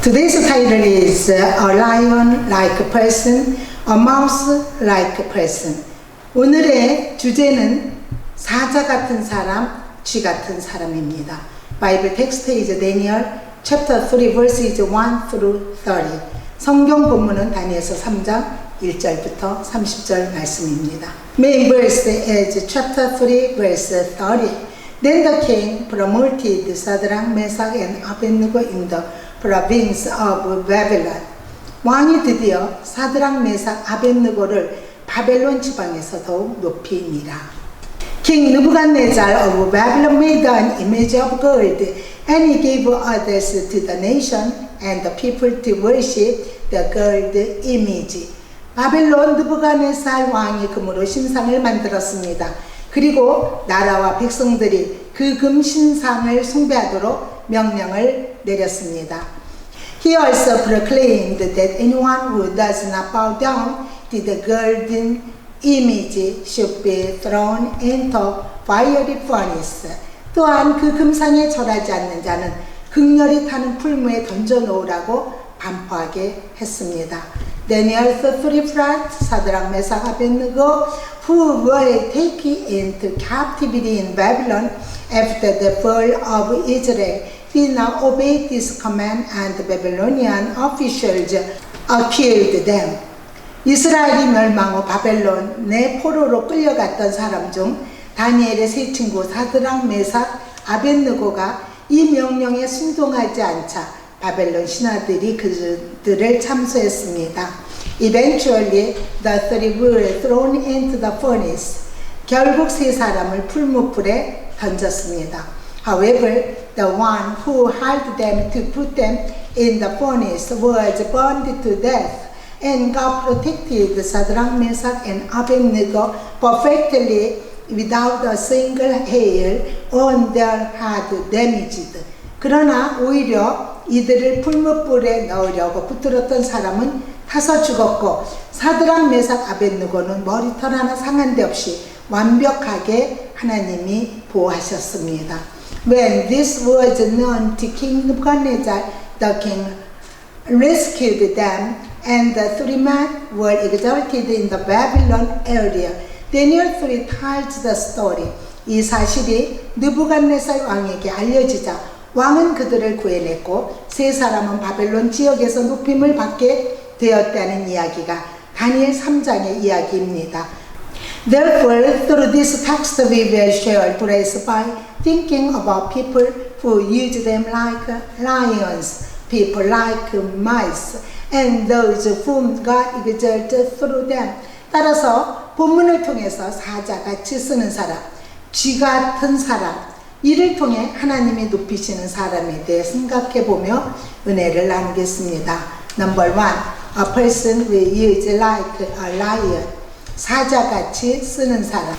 Today's title is A Lion Like a Person, A Mouse Like a Person. 오늘의 주제는 사자 같은 사람, 쥐 같은 사람입니다. 바이블 텍스트 is Daniel chapter 3 verses 1 through 30. 성경 본문은 다니엘서 3장 1절부터 30절 말씀입니다. Main verse is chapter 3 verse 30. Then the king promoted Shadrach, Meshach, and Abednego in the province of Babylon. 왕이 드디어 사드락, 메삭, 아벳느고를 바벨론 지방에서 더욱 높이니라. King Nebuchadnezzar of Babylon made an image of gold, and he gave orders to the nation and the people to worship the gold image. 바벨론 느부갓네살 왕이 금으로 신상을 만들었습니다. 그리고 나라와 백성들이 그 금 신상을 숭배하도록 명령을 내렸습니다. He also proclaimed that anyone who does not bow down to the golden image should be thrown into fiery furnace. 또한 그 금상에 절하지 않는 자는 극렬히 타는 풀무에 던져놓으라고 반포하게 했습니다. Daniel 3 사드락, 메삭, 아벳느고 who were taken into captivity in Babylon after the fall of Israel did not obey this command, and the Babylonian officials killed them. 이스라엘이 멸망 후 바벨론의 포로로 끌려갔던 사람 중 다니엘의 세 친구 사드락, 메삭, 아벳느고가 이 명령에 순종하지 않자 바벨론 신하들이 그들을 참수했습니다. Eventually, the three were thrown into the furnace. 결국 세 사람을 풀무불에 던졌습니다. However, the one who hired them to put them in the furnace was burned to death, and God protected Shadrach, Meshach, and Abednego perfectly without a single hair on their head damaged. 그러나 오히려 이들을 풀무불에 넣으려고 붙들었던 사람은 타서 죽었고 사드락, 메삭, 아벳느고는 머리털 하나 상한 데 없이 완벽하게 하나님이 보호하셨습니다. When this was known to King Nebuchadnezzar, the king rescued them, and the three men were exalted in the Babylon area. Daniel 3 tells the story. 이 사실이 느부갓네살 왕에게 알려지자 왕은 그들을 구해냈고 세 사람은 바벨론 지역에서 높임을 받게 되었다는 이야기가 다니엘 3장의 이야기입니다. Therefore, through this text we will share grace by thinking about people who use them like lions, people like mice, and those whom God exalted through them. 따라서 본문을 통해서 사자같이 쓰는 사람, 쥐 같은 사람, 이를 통해 하나님이 높이시는 사람에 대해 생각해보며 은혜를 나누겠습니다. Number 1. A person we use like a lion. 사자같이 쓰는 사람.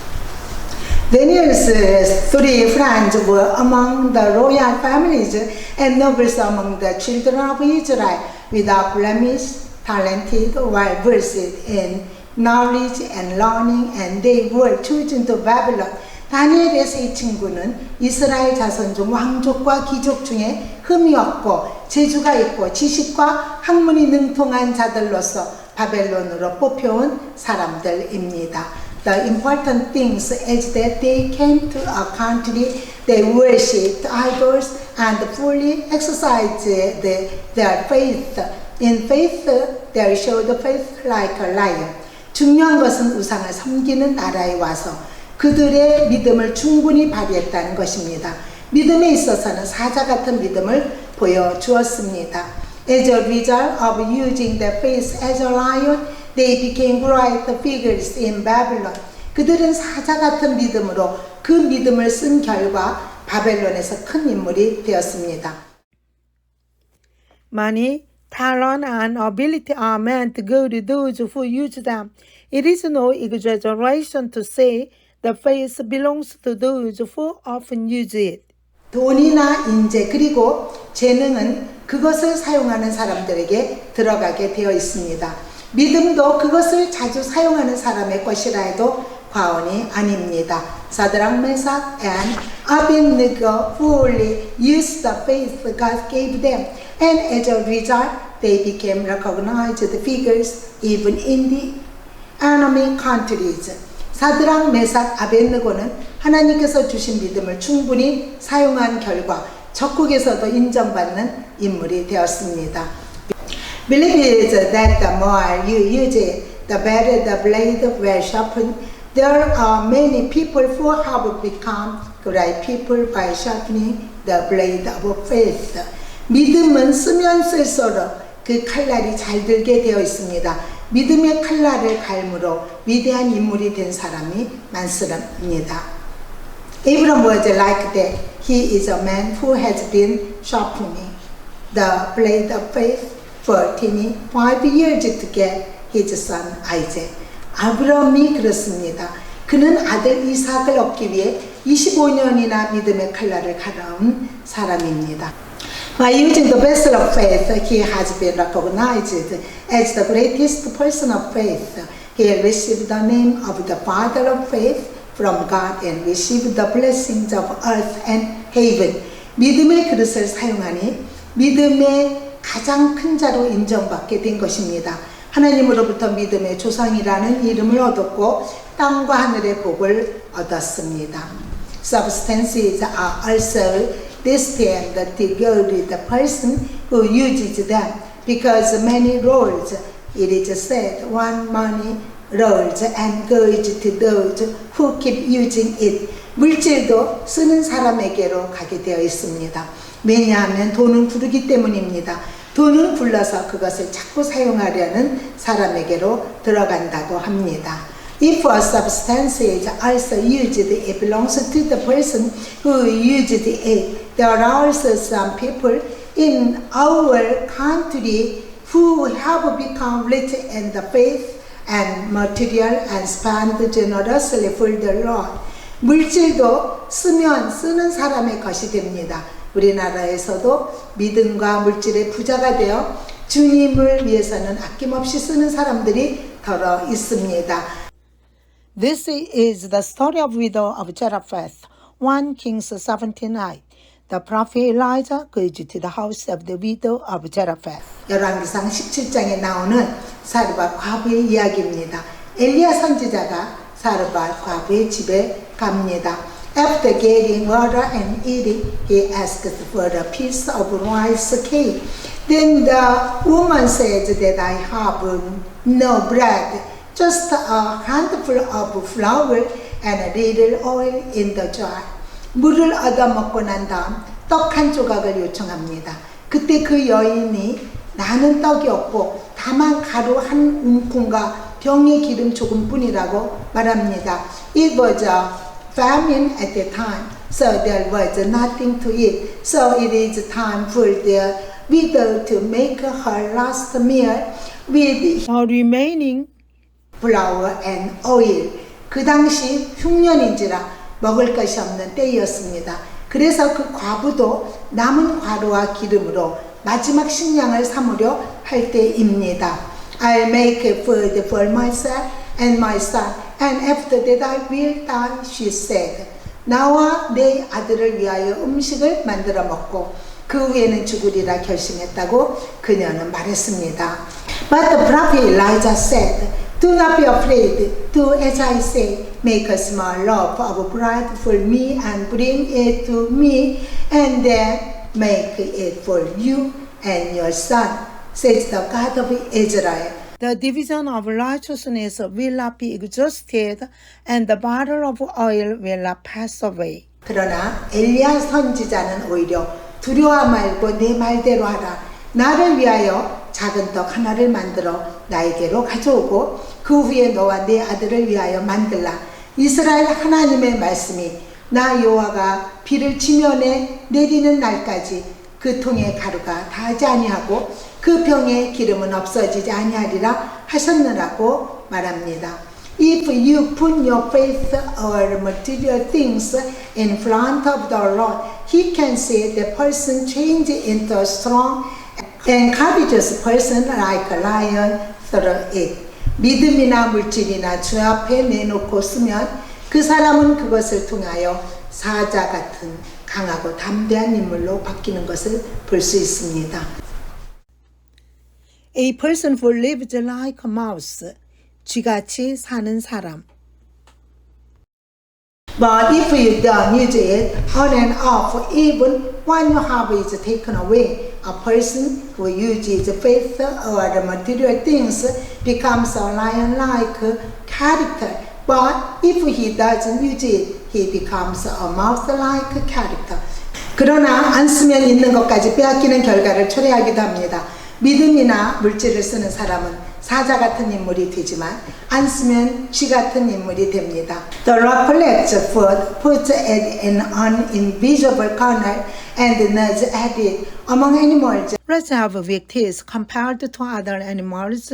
Daniel's three friends were among the royal families and nobles among the children of Israel, without blemish, talented, well versed in knowledge and learning, and they were chosen to Babylon. 다니엘의 세 친구는 이스라엘 자손 중 왕족과 귀족 중에 흠이 없고 재주가 있고 지식과 학문이 능통한 자들로서 바벨론으로 뽑혀온 사람들입니다. The important things is that they came to a country that worshipped idols and fully exercised their faith. In faith, they showed faith like a lion. 중요한 것은 우상을 섬기는 나라에 와서 그들의 믿음을 충분히 발휘했다는 것입니다. 믿음에 있어서는 사자 같은 믿음을 보여주었습니다. As a result of using their faith as a lion, they became great figures in Babylon. 그들은 사자 같은 믿음으로 그 믿음을 쓴 결과 바벨론에서 큰 인물이 되었습니다. Money, talent, and ability are meant to go to those who use them. It is no exaggeration to say the faith belongs to those who often use it. 돈이나 인재 그리고 재능은 그것을 사용하는 사람들에게 들어가게 되어 있습니다. 믿음도 그것을 자주 사용하는 사람의 것이라 해도 과언이 아닙니다. 사드락, 메삭, and Abednego fully used the faith God gave them, and as a result, they became recognized figures even in the enemy countries. 사드락, 메삭, 아벳느고는 하나님께서 주신 믿음을 충분히 사용한 결과 적국에서도 인정받는 인물이 되었습니다. Believe is that the more you use it, the better the blade will sharpen. There are many people who have become great people by sharpening the blade of faith. 믿음은 쓰면 쓸수록 그 칼날이 잘 들게 되어 있습니다. 믿음의 칼날을 갈므로 위대한 인물이 된 사람이 많습니다. Abraham was like that. He is a man who has been sharpening the blade of faith for 25 years to get his son Isaac. 아브라함이 그렇습니다. 그는 아들 이삭을 얻기 위해 25년이나 믿음의 칼날을 갈아온 사람입니다. By using the vessel of faith, he has been recognized as the greatest person of faith. He received the name of the Father of Faith from God and received the blessings of earth and heaven. 믿음의 그릇을 사용하니 믿음의 가장 큰 자로 인정받게 된 것입니다. 하나님으로부터 믿음의 조상이라는 이름을 얻었고 땅과 하늘의 복을 얻었습니다. Substances are also destined to go to the person who uses them because many rolls, it is said, one money rolls and goes to those who keep using it. 물질도 쓰는 사람에게로 가게 되어 있습니다. 왜냐하면 돈은 부르기 때문입니다. 돈은 굴러서 그것을 자꾸 사용하려는 사람에게로 들어간다고 합니다. If a substance is also used, it belongs to the person who used it. There are also some people in our country who have become rich in the faith and material and spend generously for the Lord. 물질도 쓰면 쓰는 사람의 것이 됩니다. 우리나라에서도 믿음과 물질의 부자가 되어 주님을 위해서는 아낌없이 쓰는 사람들이 더러 있습니다. This is the story of widow of Zarephath, 1 Kings 17:9. The prophet Elijah goes to the house of the widow of Zarephath. 열왕기상 17장에 나오는 사르밧 과부의 이야기입니다. 엘리야 선지자가 사르밧 과부의 집에 갑니다. After getting water and eating, he asked for a piece of rice cake. Then the woman said that I have no bread, just a handful of flour and a little oil in the jar. 물을 얻어먹고 난 다음 떡 한 조각을 요청합니다. 그때 그 여인이 나는 떡이 없고 다만 가루 한 움큼과 병의 기름 조금뿐이라고 말합니다. It was a famine at the time, so there was nothing to eat. So it is time for the widow to make her last meal with The remaining flour and oil. 그 당시 흉년인지라 먹을 것이 없는 때였습니다. 그래서 그 과부도 남은 과로와 기름으로 마지막 식량을 삼으려 할 때입니다. I'll make food for myself and my son, and after that I will die, she said. 나와 내 아들을 위하여 음식을 만들어 먹고 그 후에는 죽으리라 결심했다고 그녀는 말했습니다. But the prophet Elijah said, Do not be afraid. Do as I say. Make a small loaf of bread for me and bring it to me, and then make it for you and your son, says the God of Israel. the division of righteousness will not be exhausted, and the bottle of oil will not pass away. 그러나 엘리야 선지자는 오히려 두려워 말고 내 말대로 하라. 나를 위하여 작은 떡 하나를 만들어 나에게로 가져오고 그 후에 너와 내 아들을 위하여 만들라. 이스라엘 하나님의 말씀이 나 여호와가 비를 지면에 내리는 날까지 그 통의 가루가 다하지 아니하고 그 병의 기름은 없어지지 아니하리라 하셨느라고 말합니다. If you put your faith or material things in front of the Lord, He can see the person change into a strong and courageous person like a lion through it. 믿음이나 물질이나 주 앞에 내놓고 쓰면 그 사람은 그것을 통하여 사자 같은 강하고 담대한 인물로 바뀌는 것을 볼 수 있습니다. A person who lives like a mouse. 쥐같이 사는 사람. But if you don't use it on and off, even when you have it taken away, a person who uses faith or the material things becomes a lion-like character. But if he doesn't use it, he becomes a mouse-like character. 그러나 안 쓰면 있는 것까지 빼앗기는 결과를 초래하기도 합니다. 믿음이나 물질을 쓰는 사람은 사자 같은 인물이 되지만 안 쓰면 쥐 같은 인물이 됩니다. The rock collects food, puts it in an invisible corner, and nudges at it. Among animals, Rats have victims compared to other animals.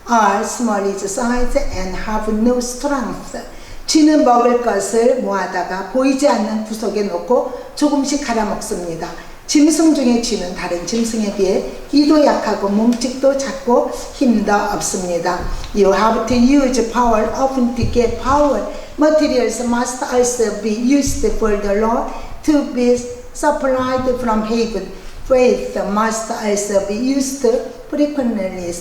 are small in size and have no strength. 쥐는 먹을 것을 모아다가 보이지 않는 구석에 놓고 조금씩 갈아 먹습니다. 짐승 중에 쥐는 다른 짐승에 비해 이도 약하고 몸집도 작고 힘도 없습니다. You have to use power often to get power. Materials must also be used for the Lord to be supplied from heaven. Faith must also be used frequently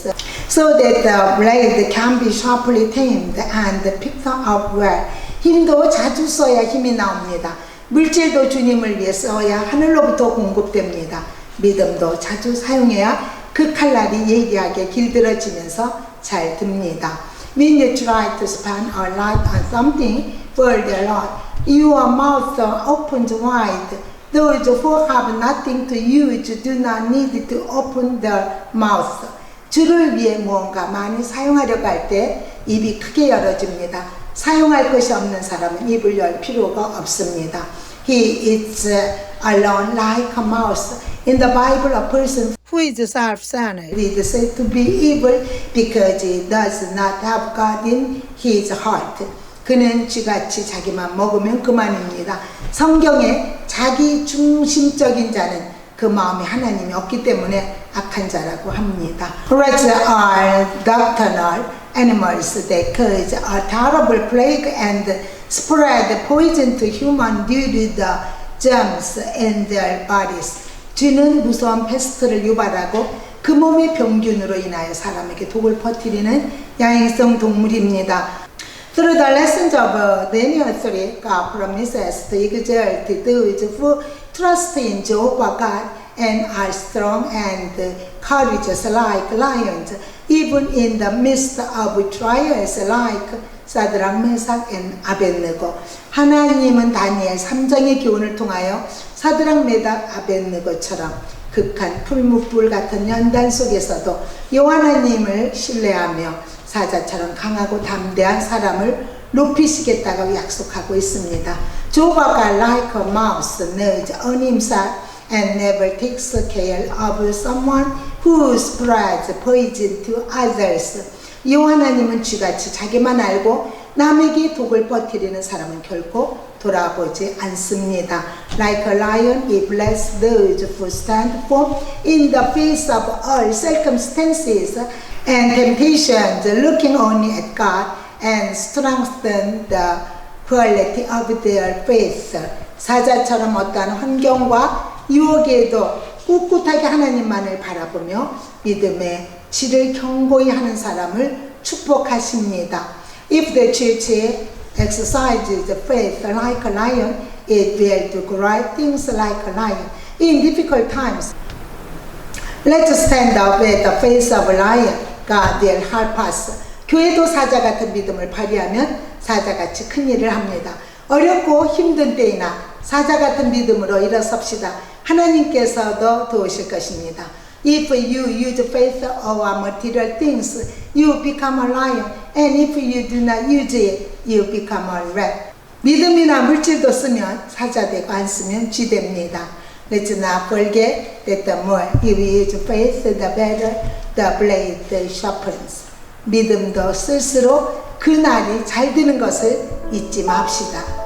so that the blade can be sharply tamed and picked up well. 힘도 자주 써야 힘이 나옵니다. 물질도 주님을 위해 써야 하늘로부터 공급됩니다. 믿음도 자주 사용해야 그 칼날이 예리하게 길들어지면서 잘 듭니다. When you try to spend a lot on something for the Lord, your mouth opens wide. Those who have nothing to use do not need to open their mouth. 주를 위해 무언가 많이 사용하려고 할 때 입이 크게 열어집니다. 사용할 것이 없는 사람은 입을 열 필요가 없습니다. He is alone like a mouse. In the Bible, a person Who is self-centered? is said to be evil because he does not have God in his heart. 그는 쥐같이 자기만 먹으면 그만입니다. 성경에 자기 중심적인 자는 그 마음에 하나님이 없기 때문에 악한 자라고 합니다. Rats are nocturnal animals that cause a terrible plague and spread poison to humans due to the germs in their bodies. 쥐는 무서운 페스트를 유발하고 그 몸의 병균으로 인하여 사람에게 독을 퍼뜨리는 야행성 동물입니다. Through the lessons of Daniel 3, God promises to exalt those who trust in Jehovah God and are strong and courageous like lions, even in the midst of trials like 사드락, 메삭, 아벳느고. 하나님은 다니엘 3장의 교훈을 통하여 사드락, 메삭, 아벳느고처럼 극한 풀무불 같은 연단 속에서도 여호와 하나님을 신뢰하며 사자처럼 강하고 담대한 사람을 높이시겠다고 약속하고 있습니다. 조바가 like a mouse knows on himself and never takes care of someone who spreads poison to others. 여호와 하나님은 쥐같이 자기만 알고 남에게 독을 퍼뜨리는 사람은 결코 돌아보지 않습니다. Like a lion, he blesses those who stand firm in the face of all circumstances and temptations, looking only at God and strengthen the quality of their faith. 사자처럼 어떠한 환경과 유혹에도 꿋꿋하게 하나님만을 바라보며 믿음의 질을 견고히 하는 사람을 축복하십니다. If the church exercises faith like a lion, it will do great things like a lion. In difficult times, let's stand up at the face of a lion. God will help us. 교회도 사자 같은 믿음을 발휘하면 사자같이 큰 일을 합니다. 어렵고 힘든 때이나 사자 같은 믿음으로 일어섭시다. 하나님께서도 도우실 것입니다. If you use faith over material things, you become a lion. And if you do not use it, you become a rat. 믿음이나 물질도 쓰면 사자 되고 안 쓰면 쥐 됩니다. Let's not forget that the more you use faith, the better the blade sharpens. 믿음도 쓸수록 그 날이 잘 되는 것을 잊지 맙시다.